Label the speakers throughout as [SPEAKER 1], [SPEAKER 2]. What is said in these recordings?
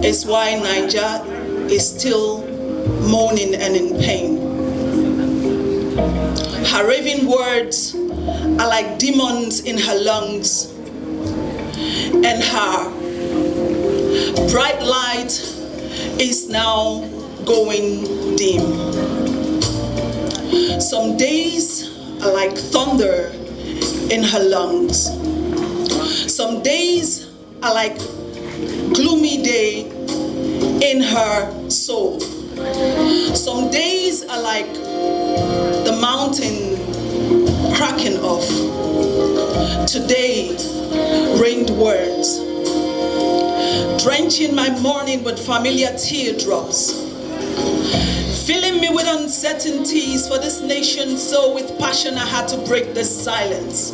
[SPEAKER 1] is why Niger is still moaning and in pain. Her raving words are like demons in her lungs, and her bright light is now going dim. Some days are like thunder in her lungs. Some days are like gloomy day in her soul. Some days are like the mountain cracking off. Today rained words, drenching my morning with familiar teardrops, filling me with uncertainties for this nation. So with passion I had to break the silence,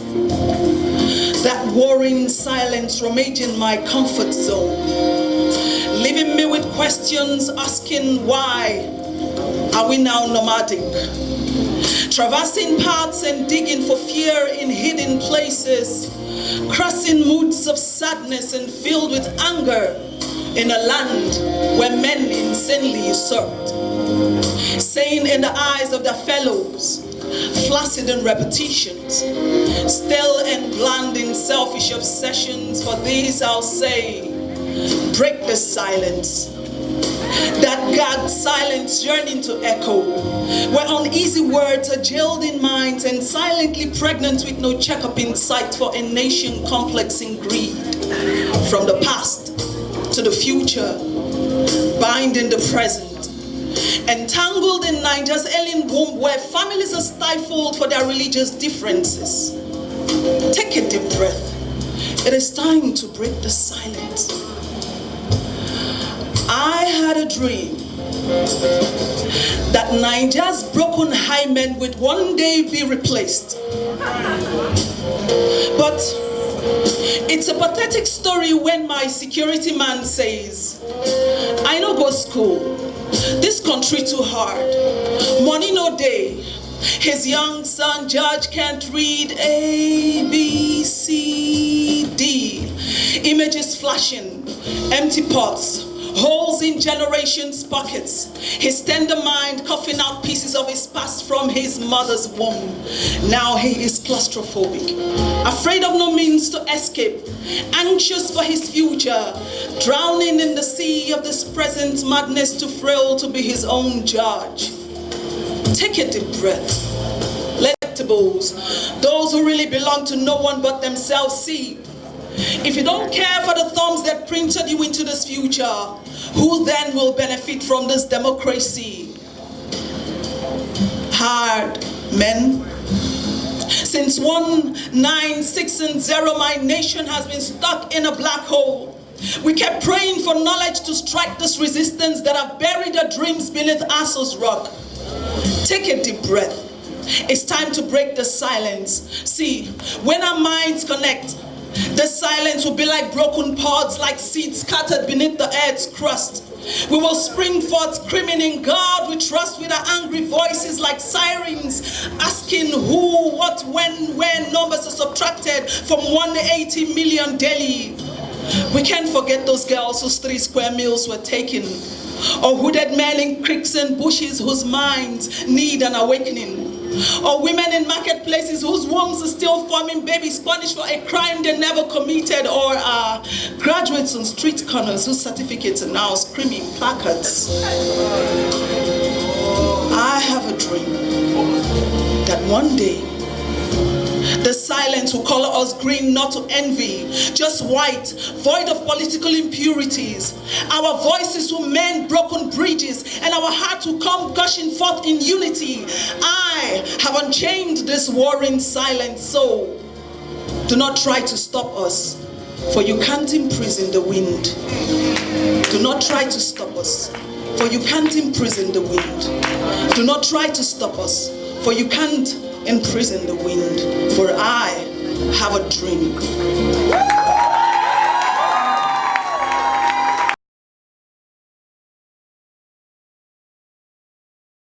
[SPEAKER 1] that warring silence rummaging my comfort zone, leaving me with questions asking why are we now nomadic, traversing paths and digging for fear in hidden places, crossing moods of sadness and filled with anger in a land where men insanely usurped, saying in the eyes of their fellows, flaccid in repetitions, still and bland in selfish obsessions. For these I'll say, break the silence, that gagged silence yearning to echo, where uneasy words are jailed in minds and silently pregnant with no checkup in sight for a nation complex in greed. From the past to the future, binding the present, entangled in Niger's alien womb where families are stifled for their religious differences. Take a deep breath. It is time to break the silence. I had a dream that Niger's broken hymen would one day be replaced. But it's a pathetic story when my security man says, I no go school, this country too hard, money no day, his young son George can't read A, B, C, D, images flashing, empty pots, holes in generations' pockets, his tender mind coughing out pieces of his past from his mother's womb. Now he is claustrophobic, afraid of no means to escape, anxious for his future, drowning in the sea of this present madness, too frail to be his own judge. Take a deep breath. Let those who really belong to no one but themselves see. If you don't care for the thumbs that printed you into this future, who then will benefit from this democracy? Hard men. Since 1960, my nation has been stuck in a black hole. We kept praying for knowledge to strike this resistance that have buried our dreams beneath Assos rock. Take a deep breath. It's time to break the silence. See, when our minds connect, the silence will be like broken pods, like seeds scattered beneath the earth's crust. We will spring forth screaming in God we trust with our angry voices like sirens, asking who, what, when numbers are subtracted from 180 million daily. We can't forget those girls whose 3 square meals were taken, or hooded men in creeks and bushes whose minds need an awakening, or women in marketplaces whose wombs are still forming babies punished for a crime they never committed, or graduates on street corners whose certificates are now screaming placards. I have a dream that one day the silence will color us green, not to envy, just white, void of political impurities. Our voices will mend broken bridges, and our hearts will come gushing forth in unity. I have unchained this warring silence, so do not try to stop us, for you can't imprison the wind. Do not try to stop us, for you can't imprison the wind. Do not try to stop us, for you can't imprison the wind, for I have a dream.